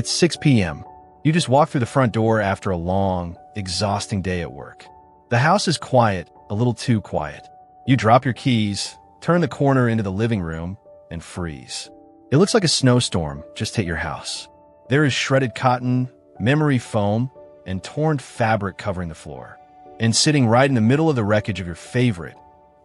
It's 6 p.m. You just walk through the front door after a long, exhausting day at work. The house is quiet, a little too quiet. You drop your keys, turn the corner into the living room, and freeze. It looks like a snowstorm just hit your house. There is shredded cotton, memory foam, and torn fabric covering the floor. And sitting right in the middle of the wreckage of your favorite,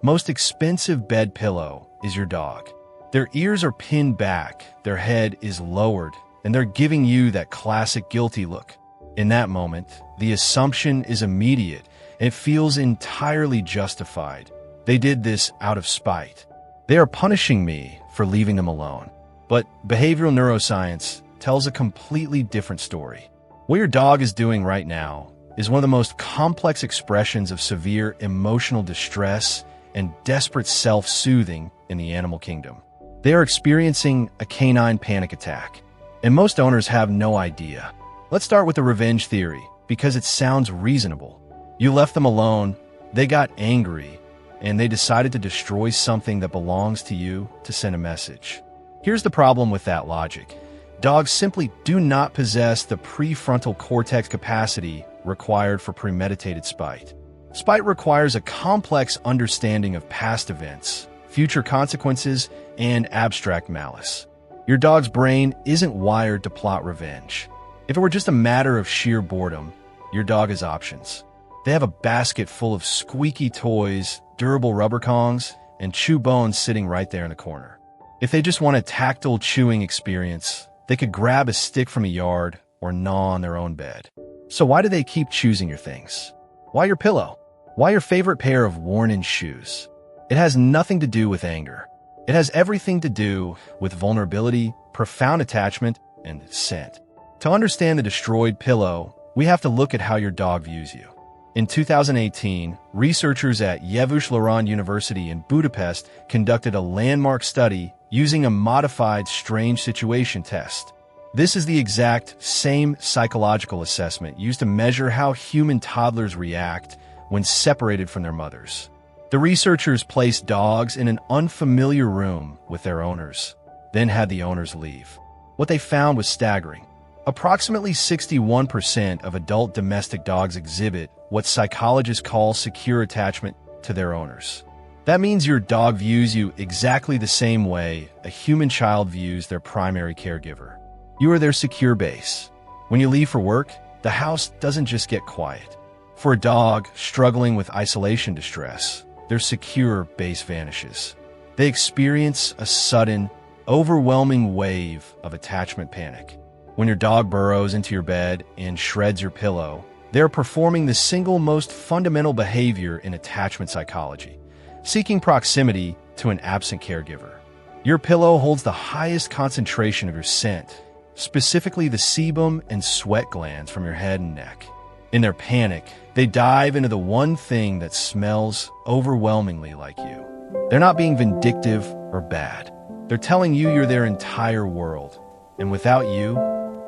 most expensive bed pillow is your dog. Their ears are pinned back, their head is lowered, and they're giving you that classic guilty look. In that moment, the assumption is immediate, and it feels entirely justified. They did this out of spite. They are punishing me for leaving them alone. But behavioral neuroscience tells a completely different story. What your dog is doing right now is one of the most complex expressions of severe emotional distress and desperate self-soothing in the animal kingdom. They are experiencing a canine panic attack, and most owners have no idea. Let's start with the revenge theory, because it sounds reasonable. You left them alone, they got angry, and they decided to destroy something that belongs to you to send a message. Here's the problem with that logic. Dogs simply do not possess the prefrontal cortex capacity required for premeditated spite. Spite requires a complex understanding of past events, future consequences, and abstract malice. Your dog's brain isn't wired to plot revenge. If it were just a matter of sheer boredom, your dog has options. They have a basket full of squeaky toys, durable rubber Kongs, and chew bones sitting right there in the corner. If they just want a tactile chewing experience, they could grab a stick from a yard or gnaw on their own bed. So why do they keep choosing your things? Why your pillow? Why your favorite pair of worn-in shoes? It has nothing to do with anger. It has everything to do with vulnerability, profound attachment, and scent. To understand the destroyed pillow, we have to look at how your dog views you. In 2018, researchers at Evolutionary University in Budapest conducted a landmark study using a modified strange situation test. This is the exact same psychological assessment used to measure how human toddlers react when separated from their mothers. The researchers placed dogs in an unfamiliar room with their owners, then had the owners leave. What they found was staggering. Approximately 61% of adult domestic dogs exhibit what psychologists call secure attachment to their owners. That means your dog views you exactly the same way a human child views their primary caregiver. You are their secure base. When you leave for work, the house doesn't just get quiet. For a dog struggling with isolation distress, their secure base vanishes. They experience a sudden, overwhelming wave of attachment panic. When your dog burrows into your bed and shreds your pillow, they're performing the single most fundamental behavior in attachment psychology, seeking proximity to an absent caregiver. Your pillow holds the highest concentration of your scent, specifically the sebum and sweat glands from your head and neck. In their panic, they dive into the one thing that smells overwhelmingly like you. They're not being vindictive or bad. They're telling you you're their entire world, and without you,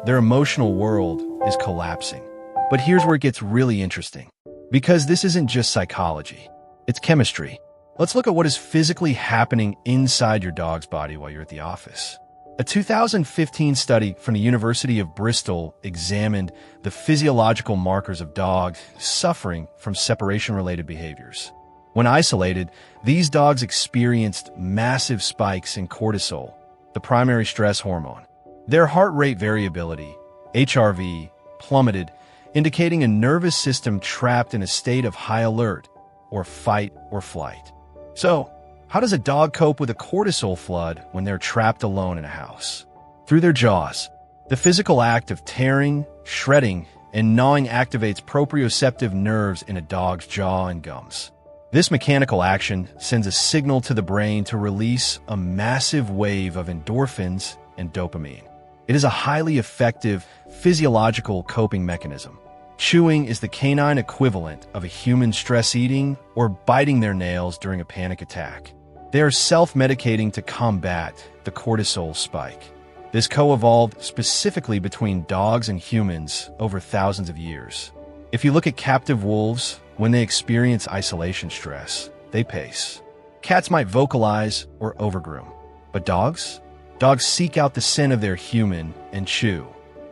their emotional world is collapsing. But here's where it gets really interesting, because this isn't just psychology, it's chemistry. Let's look at what is physically happening inside your dog's body while you're at the office. A 2015 study from the University of Bristol examined the physiological markers of dogs suffering from separation-related behaviors. When isolated, these dogs experienced massive spikes in cortisol, the primary stress hormone. Their heart rate variability, HRV, plummeted, indicating a nervous system trapped in a state of high alert, or fight or flight. So, how does a dog cope with a cortisol flood when they're trapped alone in a house? Through their jaws. The physical act of tearing, shredding, and gnawing activates proprioceptive nerves in a dog's jaw and gums. This mechanical action sends a signal to the brain to release a massive wave of endorphins and dopamine. It is a highly effective physiological coping mechanism. Chewing is the canine equivalent of a human stress eating or biting their nails during a panic attack. They are self-medicating to combat the cortisol spike. This co-evolved specifically between dogs and humans over thousands of years. If you look at captive wolves, when they experience isolation stress, they pace. Cats might vocalize or overgroom. But dogs? Dogs seek out the scent of their human and chew.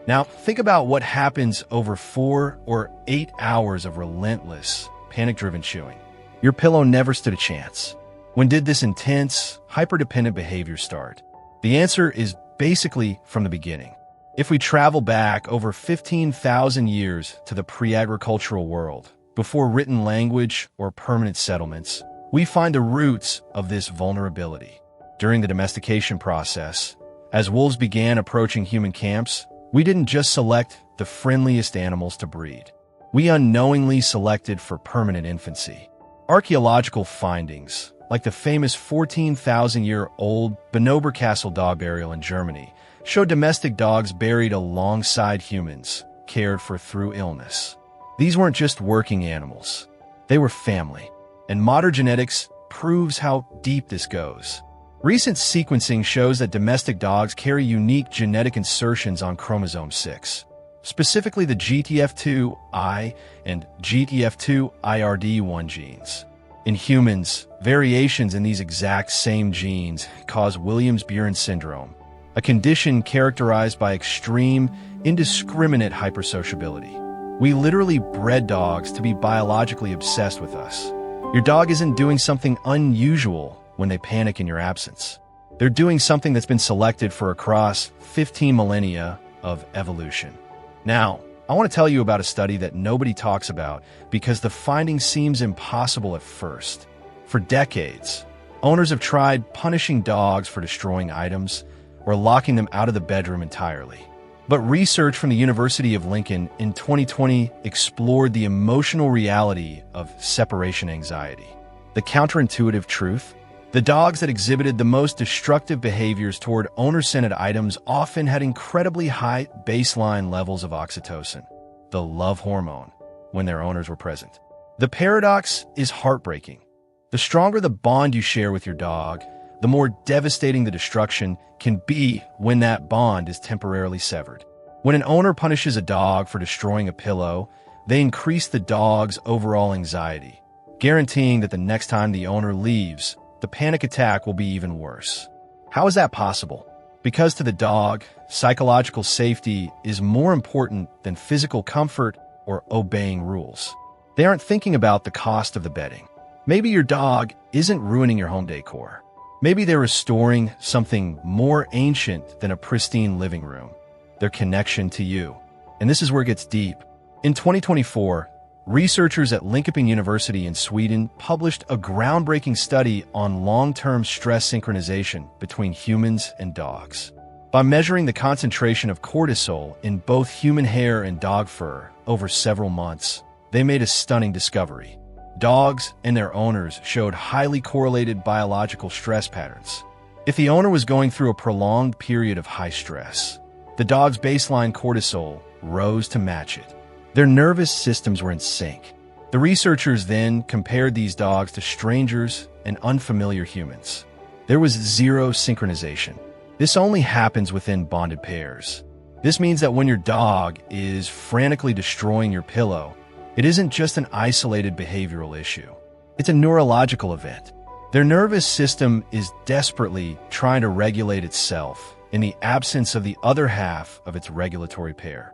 Now, think about what happens over 4 or 8 hours of relentless, panic-driven chewing. Your pillow never stood a chance. When did this intense, hyper-dependent behavior start? The answer is basically from the beginning. If we travel back over 15,000 years to the pre-agricultural world, before written language or permanent settlements, we find the roots of this vulnerability. During the domestication process, as wolves began approaching human camps, we didn't just select the friendliest animals to breed. We unknowingly selected for permanent infancy. Archaeological findings, like the famous 14,000-year-old Bonober Castle dog burial in Germany, show domestic dogs buried alongside humans, cared for through illness. These weren't just working animals. They were family. And modern genetics proves how deep this goes. Recent sequencing shows that domestic dogs carry unique genetic insertions on chromosome 6, specifically the GTF2I and GTF2IRD1 genes. In humans, variations in these exact same genes cause Williams-Beuren syndrome, a condition characterized by extreme, indiscriminate hypersociability. We literally bred dogs to be biologically obsessed with us. Your dog isn't doing something unusual when they panic in your absence. They're doing something that's been selected for across 15 millennia of evolution. Now, I want to tell you about a study that nobody talks about because the finding seems impossible at first. For decades, owners have tried punishing dogs for destroying items or locking them out of the bedroom entirely. But research from the University of Lincoln in 2020 explored the emotional reality of separation anxiety. The counterintuitive truth: the dogs that exhibited the most destructive behaviors toward owner-centered items often had incredibly high baseline levels of oxytocin, the love hormone, when their owners were present. The paradox is heartbreaking. The stronger the bond you share with your dog, the more devastating the destruction can be when that bond is temporarily severed. When an owner punishes a dog for destroying a pillow, they increase the dog's overall anxiety, guaranteeing that the next time the owner leaves, the panic attack will be even worse. How is that possible? Because to the dog, psychological safety is more important than physical comfort or obeying rules. They aren't thinking about the cost of the bedding. Maybe your dog isn't ruining your home decor. Maybe they're restoring something more ancient than a pristine living room, their connection to you. And this is where it gets deep. In 2024, researchers at Linköping University in Sweden published a groundbreaking study on long-term stress synchronization between humans and dogs. By measuring the concentration of cortisol in both human hair and dog fur over several months, they made a stunning discovery. Dogs and their owners showed highly correlated biological stress patterns. If the owner was going through a prolonged period of high stress, the dog's baseline cortisol rose to match it. Their nervous systems were in sync. The researchers then compared these dogs to strangers and unfamiliar humans. There was zero synchronization. This only happens within bonded pairs. This means that when your dog is frantically destroying your pillow, it isn't just an isolated behavioral issue. It's a neurological event. Their nervous system is desperately trying to regulate itself in the absence of the other half of its regulatory pair,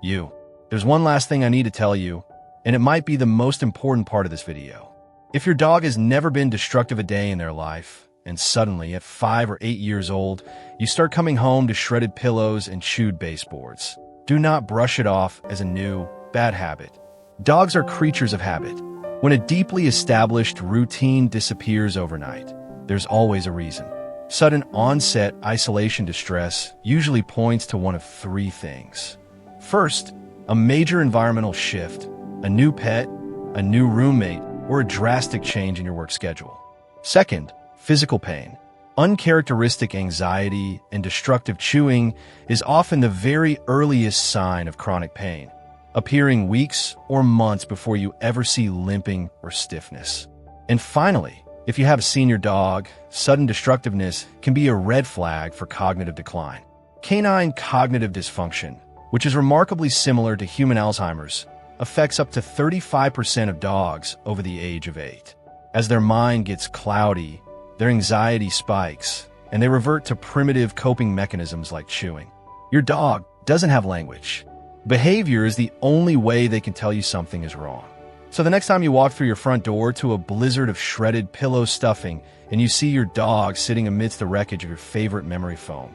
you. There's one last thing I need to tell you, and it might be the most important part of this video. If your dog has never been destructive a day in their life, and suddenly at 5 or 8 years old, you start coming home to shredded pillows and chewed baseboards, do not brush it off as a new, bad habit. Dogs are creatures of habit. When a deeply established routine disappears overnight, there's always a reason. Sudden onset isolation distress usually points to one of 3 things. First, a major environmental shift, a new pet, a new roommate, or a drastic change in your work schedule. Second, physical pain. Uncharacteristic anxiety and destructive chewing is often the very earliest sign of chronic pain, appearing weeks or months before you ever see limping or stiffness. And finally, if you have a senior dog, sudden destructiveness can be a red flag for cognitive decline. Canine cognitive dysfunction, which is remarkably similar to human Alzheimer's, affects up to 35% of dogs over the age of 8. As their mind gets cloudy, their anxiety spikes, and they revert to primitive coping mechanisms like chewing. Your dog doesn't have language. Behavior is the only way they can tell you something is wrong. So the next time you walk through your front door to a blizzard of shredded pillow stuffing and you see your dog sitting amidst the wreckage of your favorite memory foam,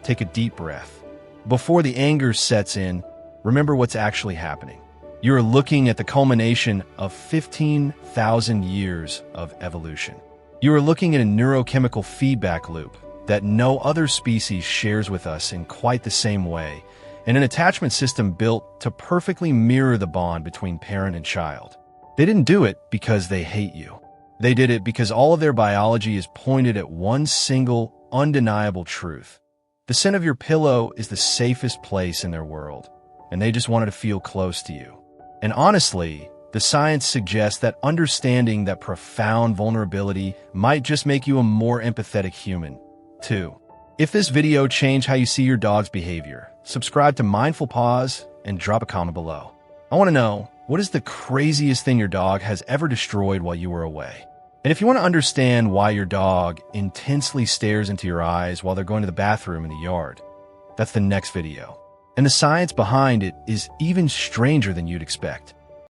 take a deep breath. Before the anger sets in, remember what's actually happening. You're looking at the culmination of 15,000 years of evolution. You are looking at a neurochemical feedback loop that no other species shares with us in quite the same way, and an attachment system built to perfectly mirror the bond between parent and child. They didn't do it because they hate you. They did it because all of their biology is pointed at one single, undeniable truth. The scent of your pillow is the safest place in their world, and they just wanted to feel close to you. And honestly, the science suggests that understanding that profound vulnerability might just make you a more empathetic human, too. If this video changed how you see your dog's behavior, subscribe to Mindful Paws and drop a comment below. I want to know, what is the craziest thing your dog has ever destroyed while you were away? And if you want to understand why your dog intensely stares into your eyes while they're going to the bathroom in the yard, that's the next video. And the science behind it is even stranger than you'd expect.